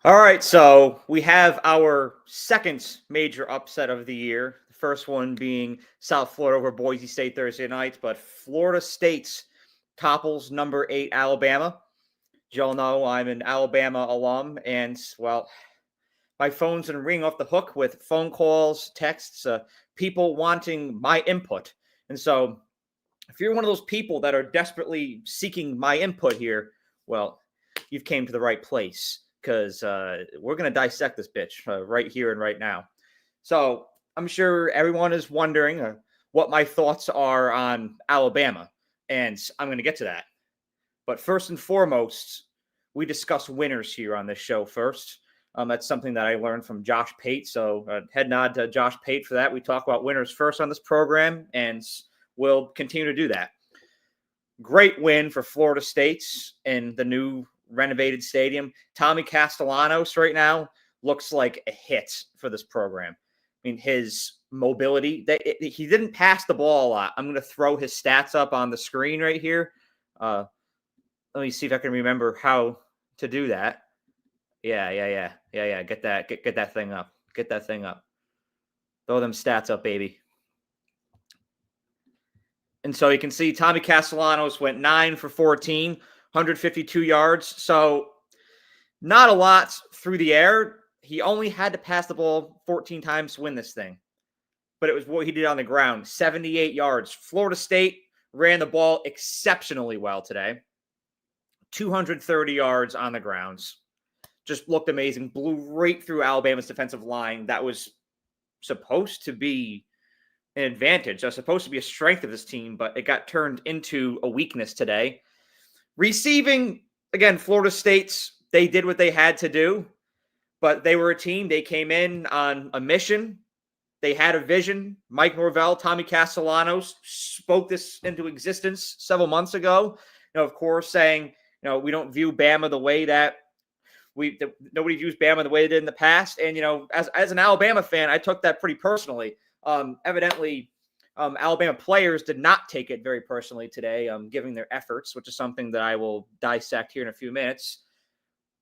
All right, so we have our second major upset of the year. The first one being South Florida over Boise State Thursday night, but Florida State topples number 8 Alabama. As you all know, I'm an Alabama alum, and well, my phone's been ringing off the hook with phone calls, texts, people wanting my input. And so, if you're one of those people that are desperately seeking my input here, well, you've came to the right place because we're going to dissect this bitch right here and right now. So I'm sure everyone is wondering what my thoughts are on Alabama, and I'm going to get to that. But first and foremost, we discuss winners here on this show first. That's something that I learned from Josh Pate. So head nod to Josh Pate for that. We talk about winners first on this program, and we'll continue to do that. Great win for Florida State in the new renovated stadium. Tommy Castellanos right now looks like a hit for this program. I mean, his mobility, he didn't pass the ball a lot. I'm going to throw his stats up on the screen right here. Let me see if I can remember how to do that. Yeah. Get that thing up. Get that thing up. Throw them stats up, baby. And so you can see Tommy Castellanos went 9 for 14, 152 yards. So not a lot through the air. He only had to pass the ball 14 times to win this thing. But it was what he did on the ground, 78 yards. Florida State ran the ball exceptionally well today. 230 yards on the grounds. Just looked amazing. Blew right through Alabama's defensive line. That was supposed to be an advantage. That was supposed to be a strength of this team, but it got turned into a weakness today. Receiving, again, Florida State's, they did what they had to do, but they were a team. They came in on a mission. They had a vision. Mike Norvell, Tommy Castellanos spoke this into existence several months ago. Of course, saying, we don't view Bama the way that nobody views Bama the way they did in the past. And, as an Alabama fan, I took that pretty personally. Evidently, Alabama players did not take it very personally today, giving their efforts, which is something that I will dissect here in a few minutes.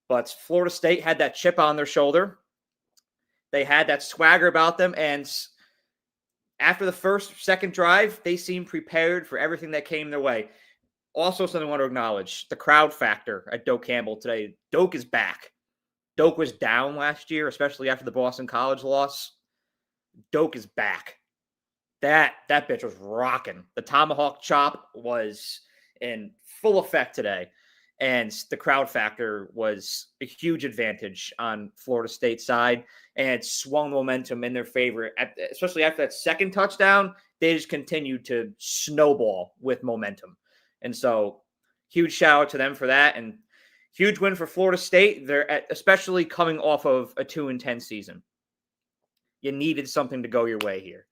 But Florida State had that chip on their shoulder. They had that swagger about them. And after the second drive, they seemed prepared for everything that came their way. Also, something I want to acknowledge, the crowd factor at Doak Campbell today. Doak is back. Doak was down last year, especially after the Boston College loss. Doak is back. That bitch was rocking. The tomahawk chop was in full effect today. And the crowd factor was a huge advantage on Florida State's side. And it swung momentum in their favor. Especially after that second touchdown, they just continued to snowball with momentum. And so, huge shout out to them for that. And huge win for Florida State. They're especially coming off of a 2-10 season. You needed something to go your way here.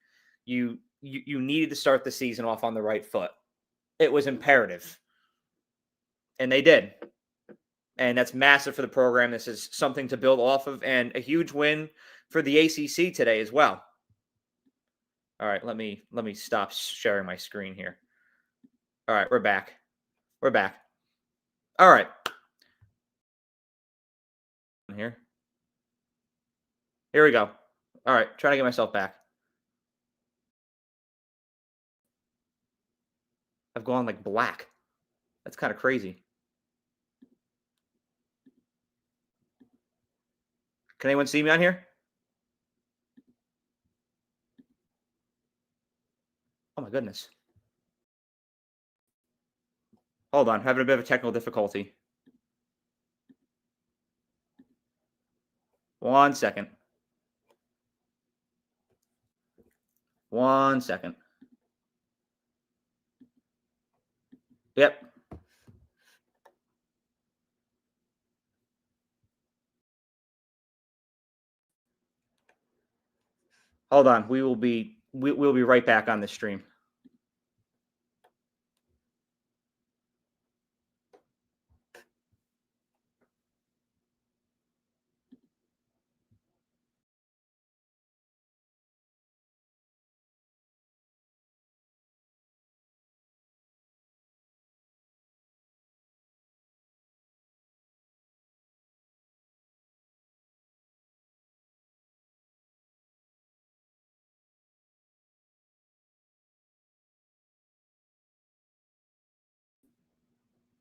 You needed to start the season off on the right foot. It was imperative. And they did. And that's massive for the program. This is something to build off of, and a huge win for the ACC today as well. All right, let me stop sharing my screen here. All right, we're back. All right. Here we go. All right, trying to get myself back. I've gone like black. That's kind of crazy. Can anyone see me on here? Oh my goodness. Hold on, having a bit of a technical difficulty. 1 second. 1 second. Yep. Hold on. We'll be right back on the stream.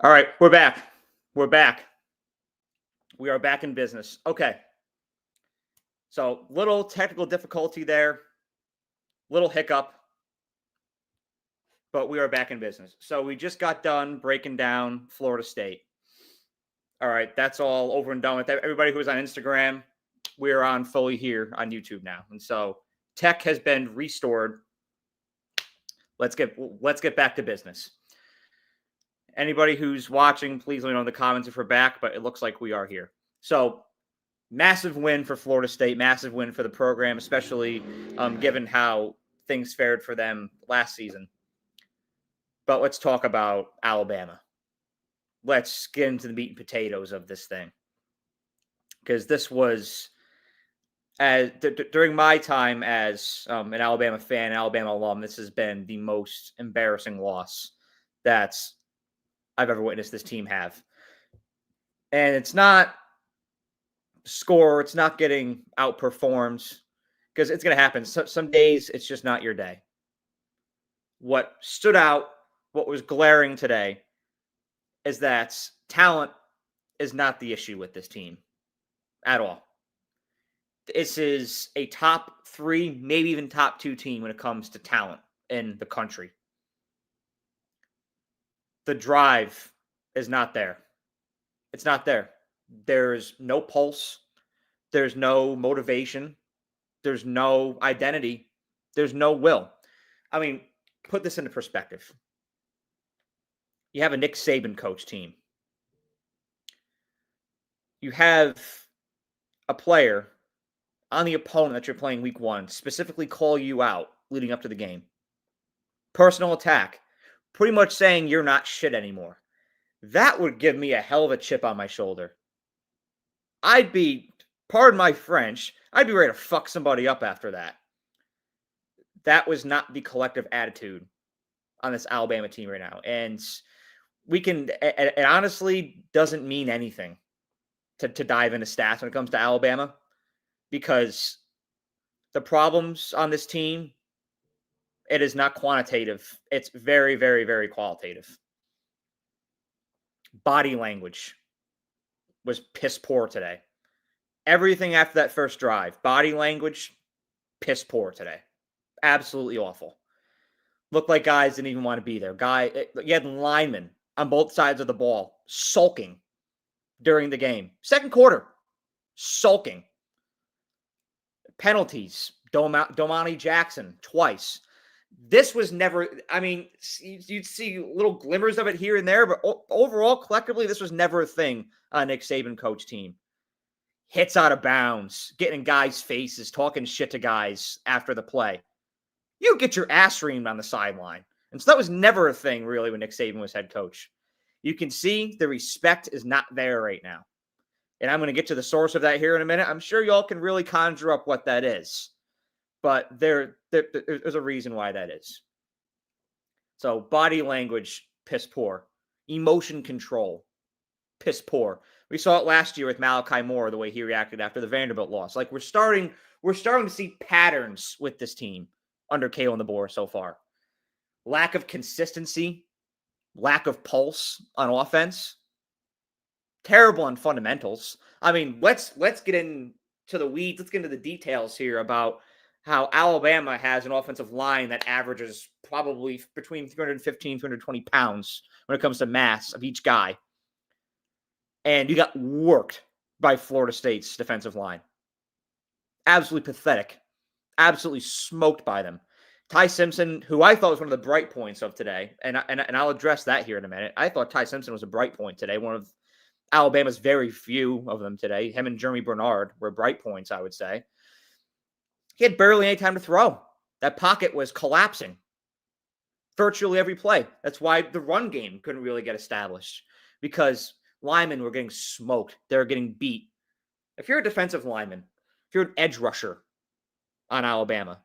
All right, we're back. We're back. We are back in business. Okay. So, little technical difficulty there, little hiccup, but we are back in business. So, we just got done breaking down Florida State. All right, that's all over and done with. Everybody who was on Instagram, we're on fully here on YouTube now. And so, tech has been restored. Let's get back to business. Anybody who's watching, please let me know in the comments if we're back, but it looks like we are here. So, massive win for Florida State, massive win for the program, especially given how things fared for them last season. But let's talk about Alabama. Let's get into the meat and potatoes of this thing. Because this was, during my time as an Alabama fan, Alabama alum, this has been the most embarrassing loss that I've ever witnessed this team have. And it's not score, it's not getting outperformed, because it's going to happen. Some days, it's just not your day. What stood out, what was glaring today, is that talent is not the issue with this team at all. This is a top 3, maybe even top 2 team when it comes to talent in the country. The drive is not there. It's not there. There's no pulse. There's no motivation. There's no identity. There's no will. I mean, put this into perspective. You have a Nick Saban coach team. You have a player on the opponent that you're playing week 1 specifically call you out leading up to the game. Personal attack. Pretty much saying you're not shit anymore. That would give me a hell of a chip on my shoulder. I'd be, pardon my French, I'd be ready to fuck somebody up after that. That was not the collective attitude on this Alabama team right now. And it honestly doesn't mean anything to dive into stats when it comes to Alabama, because the problems on this team, it is not quantitative. It's very, very, very qualitative. Body language was piss poor today. Everything after that first drive, body language, piss poor today. Absolutely awful. Looked like guys didn't even want to be there. You had linemen on both sides of the ball sulking during the game. Second quarter, sulking. Penalties, Domani Jackson twice. This was never, I mean, you'd see little glimmers of it here and there, but overall, collectively, this was never a thing on Nick Saban coach team. Hits out of bounds, getting in guys' faces, talking shit to guys after the play. You get your ass reamed on the sideline. And so that was never a thing, really, when Nick Saban was head coach. You can see the respect is not there right now. And I'm going to get to the source of that here in a minute. I'm sure y'all can really conjure up what that is. But there's a reason why that is. So body language, piss poor. Emotion control, piss poor. We saw it last year with Malachi Moore, the way he reacted after the Vanderbilt loss. Like we're starting to see patterns with this team under Kalen DeBoer so far. Lack of consistency, lack of pulse on offense. Terrible on fundamentals. I mean, let's get into the weeds. Let's get into the details here about how Alabama has an offensive line that averages probably between 315 and 320 pounds when it comes to mass of each guy. And you got worked by Florida State's defensive line. Absolutely pathetic. Absolutely smoked by them. Ty Simpson, who I thought was one of the bright points of today, and I'll address that here in a minute. I thought Ty Simpson was a bright point today, one of Alabama's very few of them today. Him and Jeremy Bernard were bright points, I would say. He had barely any time to throw. That pocket was collapsing virtually every play. That's why the run game couldn't really get established, because linemen were getting smoked. They were getting beat. If you're a defensive lineman, if you're an edge rusher on Alabama,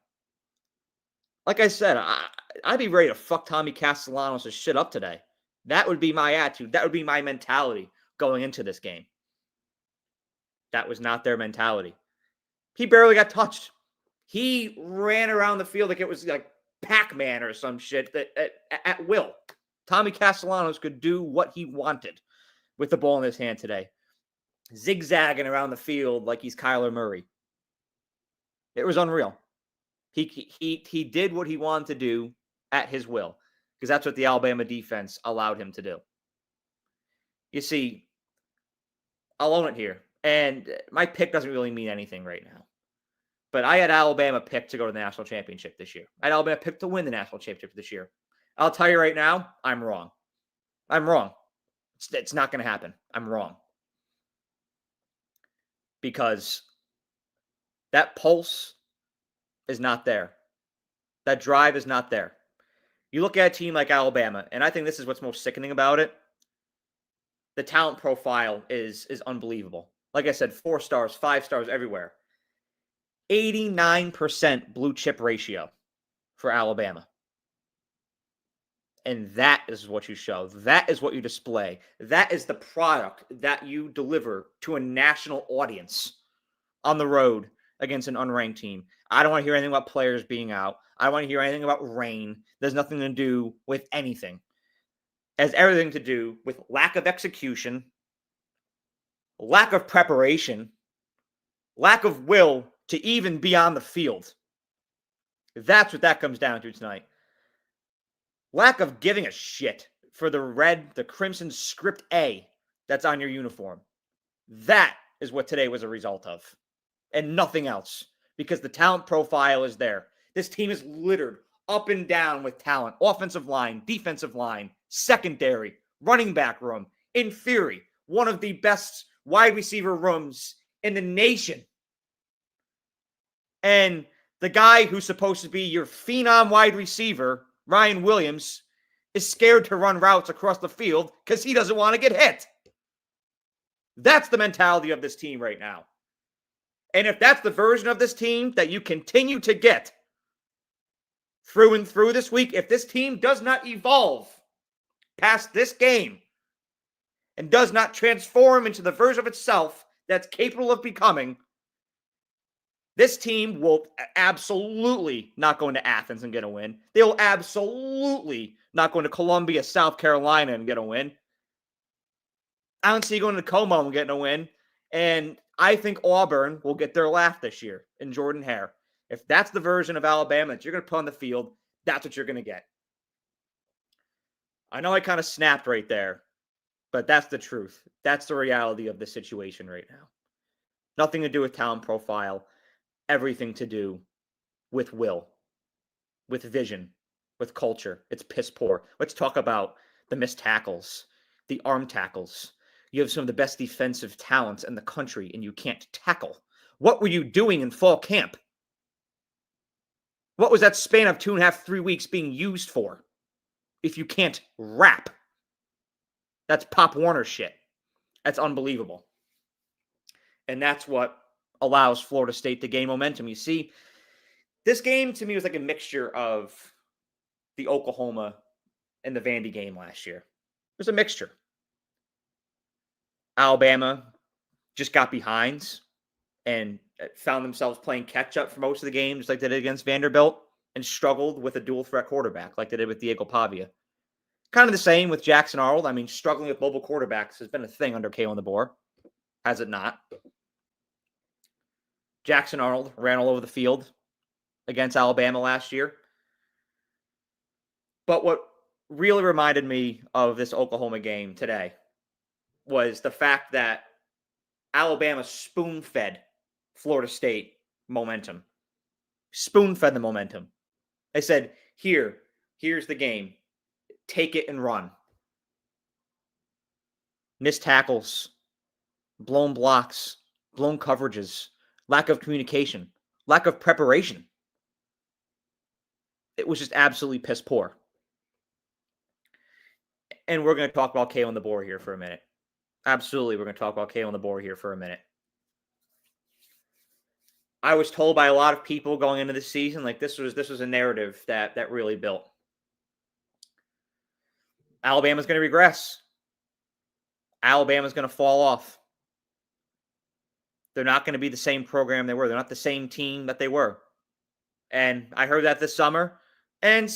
like I said, I'd be ready to fuck Tommy Castellanos' shit up today. That would be my attitude. That would be my mentality going into this game. That was not their mentality. He barely got touched. He ran around the field like it was like Pac-Man or some shit at will. Tommy Castellanos could do what he wanted with the ball in his hand today, zigzagging around the field like he's Kyler Murray. It was unreal. He did what he wanted to do at his will, because that's what the Alabama defense allowed him to do. You see, I'll own it here. And my pick doesn't really mean anything right now. But I had Alabama picked to go to the national championship this year. I had Alabama picked to win the national championship this year. I'll tell you right now, I'm wrong. I'm wrong. It's not going to happen. I'm wrong. Because that pulse is not there. That drive is not there. You look at a team like Alabama, and I think this is what's most sickening about it. The talent profile is unbelievable. Like I said, 4 stars, 5 stars everywhere. 89% blue chip ratio for Alabama. And that is what you show. That is what you display. That is the product that you deliver to a national audience on the road against an unranked team. I don't want to hear anything about players being out. I don't want to hear anything about rain. There's nothing to do with anything. It has everything to do with lack of execution, lack of preparation, lack of will to even be on the field. That's what that comes down to tonight. Lack of giving a shit for the crimson script A that's on your uniform. That is what today was a result of. And nothing else. Because the talent profile is there. This team is littered up and down with talent. Offensive line, defensive line, secondary, running back room. In theory, one of the best wide receiver rooms in the nation. And the guy who's supposed to be your phenom wide receiver, Ryan Williams, is scared to run routes across the field because he doesn't want to get hit. That's the mentality of this team right now. And if that's the version of this team that you continue to get through and through this week, if this team does not evolve past this game and does not transform into the version of itself that's capable of becoming, this team will absolutely not go into Athens and get a win. They will absolutely not go into Columbia, South Carolina and get a win. I don't see you going to Como and getting a win. And I think Auburn will get their laugh this year in Jordan Hare. If that's the version of Alabama that you're going to put on the field, that's what you're going to get. I know I kind of snapped right there, but that's the truth. That's the reality of the situation right now. Nothing to do with talent profile. Everything to do with will, with vision, with culture. It's piss poor. Let's talk about the missed tackles, the arm tackles. You have some of the best defensive talents in the country, and you can't tackle. What were you doing in fall camp? What was that span of 2.5, 3 weeks being used for if you can't rap? That's Pop Warner shit. That's unbelievable. And that's what allows Florida State to gain momentum. You see, this game to me was like a mixture of the Oklahoma and the Vandy game last year. It was a mixture. Alabama just got behind and found themselves playing catch-up for most of the games like they did against Vanderbilt and struggled with a dual-threat quarterback like they did with Diego Pavia. Kind of the same with Jackson Arnold. I mean, struggling with mobile quarterbacks has been a thing under Kalen DeBoer. Has it not? Jackson Arnold ran all over the field against Alabama last year. But what really reminded me of this Oklahoma game today was the fact that Alabama spoon-fed Florida State momentum. Spoon-fed the momentum. They said, here's the game. Take it and run. Missed tackles, blown blocks, blown coverages, lack of communication, lack of preparation. It was just absolutely piss poor. And we're going to talk about Kalen DeBoer here for a minute. Absolutely, we're going to talk about Kalen DeBoer here for a minute. I was told by a lot of people going into the season, like this was a narrative that really built. Alabama's going to regress. Alabama's going to fall off. They're not going to be the same program they were. They're not the same team that they were. And I heard that this summer, and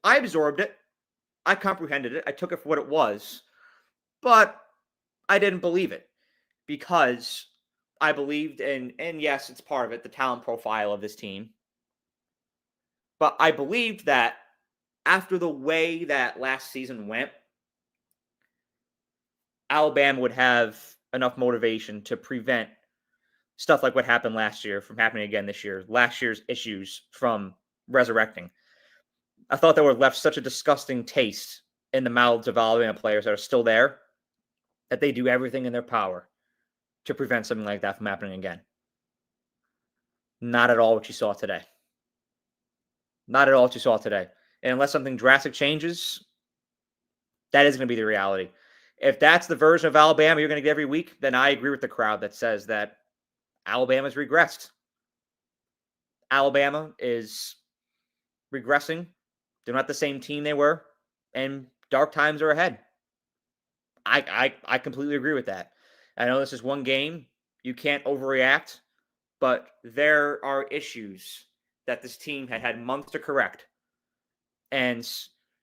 I absorbed it. I comprehended it. I took it for what it was, but I didn't believe it because I believed in, and yes, it's part of it, the talent profile of this team. But I believed that after the way that last season went, Alabama would have enough motivation to prevent stuff like what happened last year from happening again this year, last year's issues from resurrecting. I thought that would have left such a disgusting taste in the mouths of Alabama players that are still there that they do everything in their power to prevent something like that from happening again. Not at all what you saw today. Not at all what you saw today. And unless something drastic changes, that is going to be the reality. If that's the version of Alabama you're going to get every week, then I agree with the crowd that says that Alabama's regressed. Alabama is regressing. They're not the same team they were, and dark times are ahead. I completely agree with that. I know this is one game. You can't overreact, but there are issues that this team had months to correct. And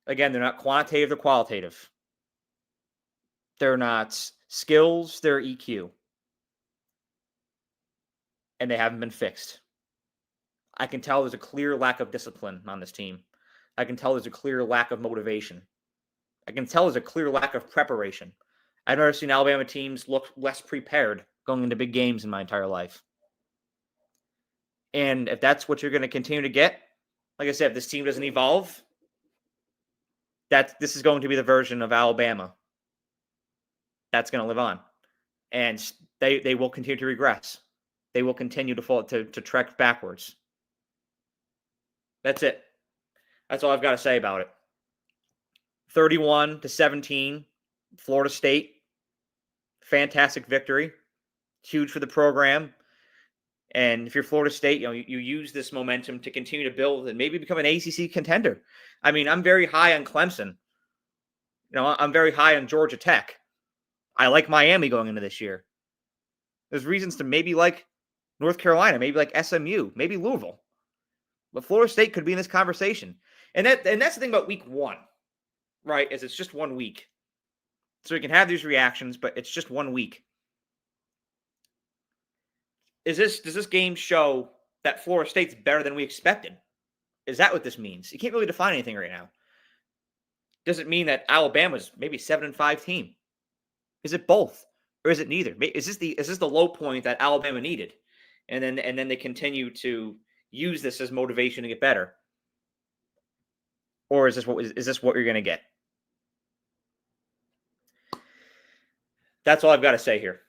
again, they're not quantitative, they're qualitative. They're not skills, they're EQ. And they haven't been fixed. I can tell there's a clear lack of discipline on this team. I can tell there's a clear lack of motivation. I can tell there's a clear lack of preparation. I've never seen Alabama teams look less prepared going into big games in my entire life. And if that's what you're going to continue to get, like I said, if this team doesn't evolve, this is going to be the version of Alabama that's going to live on. And they will continue to regress. They will continue to fall to trek backwards. That's it. That's all I've got to say about it. 31-17, Florida State. Fantastic victory. Huge for the program. And if you're Florida State, you use this momentum to continue to build and maybe become an ACC contender. I mean, I'm very high on Clemson. I'm very high on Georgia Tech. I like Miami going into this year. There's reasons to maybe like North Carolina, maybe like SMU, maybe Louisville. But Florida State could be in this conversation. And that's the thing about week one, right, is it's just 1 week. So we can have these reactions, but it's just 1 week. Does this game show that Florida State's better than we expected? Is that what this means? You can't really define anything right now. Does it mean that Alabama's maybe 7-5 team? Is it both, or is it neither? Is this the low point that Alabama needed, and then they continue to use this as motivation to get better, or is this what you're going to get? That's all I've got to say here.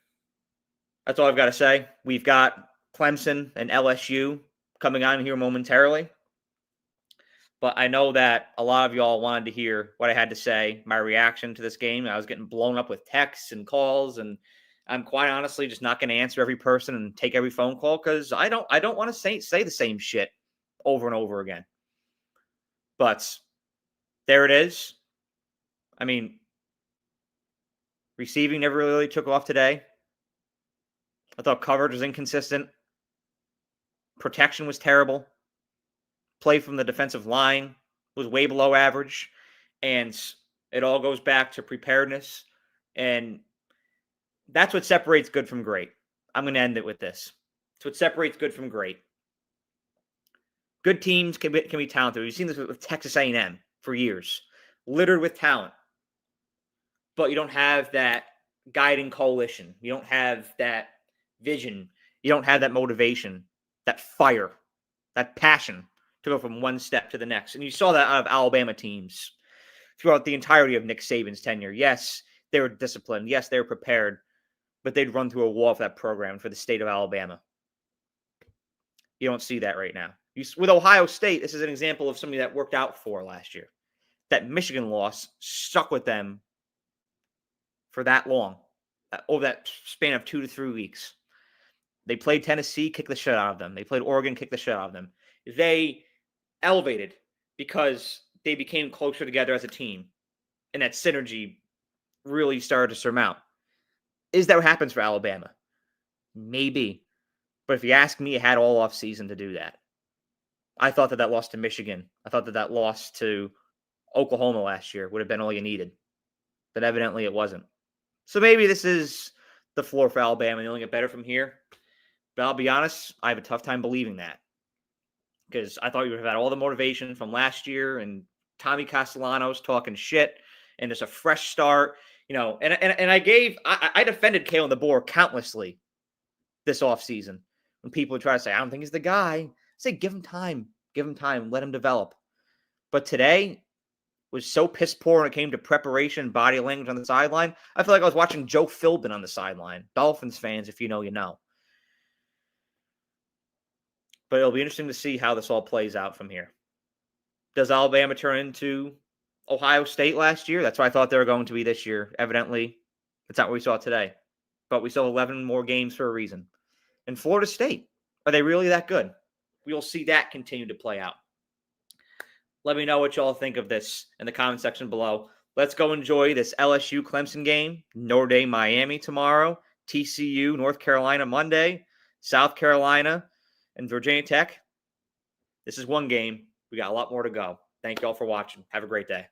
That's all I've got to say. We've got Clemson and LSU coming on here momentarily. But I know that a lot of y'all wanted to hear what I had to say, my reaction to this game. I was getting blown up with texts and calls, and I'm quite honestly just not going to answer every person and take every phone call because I don't want to say the same shit over and over again. But there it is. I mean, receiving never really took off today. I thought coverage was inconsistent. Protection was terrible. Play from the defensive line was way below average. And it all goes back to preparedness. And that's what separates good from great. I'm going to end it with this. It's what separates good from great. Good teams can be talented. We've seen this with Texas A&M for years. Littered with talent. But you don't have that guiding coalition. You don't have that vision. You don't have that motivation, that fire, that passion to go from one step to the next. And you saw that out of Alabama teams throughout the entirety of Nick Saban's tenure. Yes, they were disciplined. Yes, they were prepared. But they'd run through a wall for that program for the state of Alabama. You don't see that right now. With Ohio State, this is an example of somebody that worked out for last year. That Michigan loss stuck with them for that long, over that span of 2 to 3 weeks. They played Tennessee, kicked the shit out of them. They played Oregon, kicked the shit out of them. They elevated because they became closer together as a team. And that synergy really started to surmount. Is that what happens for Alabama? Maybe. But if you ask me, it had all off season to do that. I thought that loss to Michigan. I thought that loss to Oklahoma last year would have been all you needed. But evidently it wasn't. So maybe this is the floor for Alabama. They'll get better from here. But I'll be honest, I have a tough time believing that. Because I thought you would have had all the motivation from last year and Tommy Castellanos talking shit and just a fresh start. And I defended Kalen DeBoer countlessly this offseason. When people would try to say, I don't think he's the guy, I say, give him time, let him develop. But today was so piss poor when it came to preparation, body language on the sideline. I feel like I was watching Joe Philbin on the sideline. Dolphins fans, if you know, you know. But it'll be interesting to see how this all plays out from here. Does Alabama turn into Ohio State last year? That's what I thought they were going to be this year. Evidently, that's not what we saw today. But we saw 11 more games for a reason. And Florida State, are they really that good? We'll see that continue to play out. Let me know what y'all think of this in the comment section below. Let's go enjoy this LSU Clemson game, Notre Dame Miami tomorrow, TCU North Carolina Monday, South Carolina and Virginia Tech. This is one game. We got a lot more to go. Thank y'all for watching. Have a great day.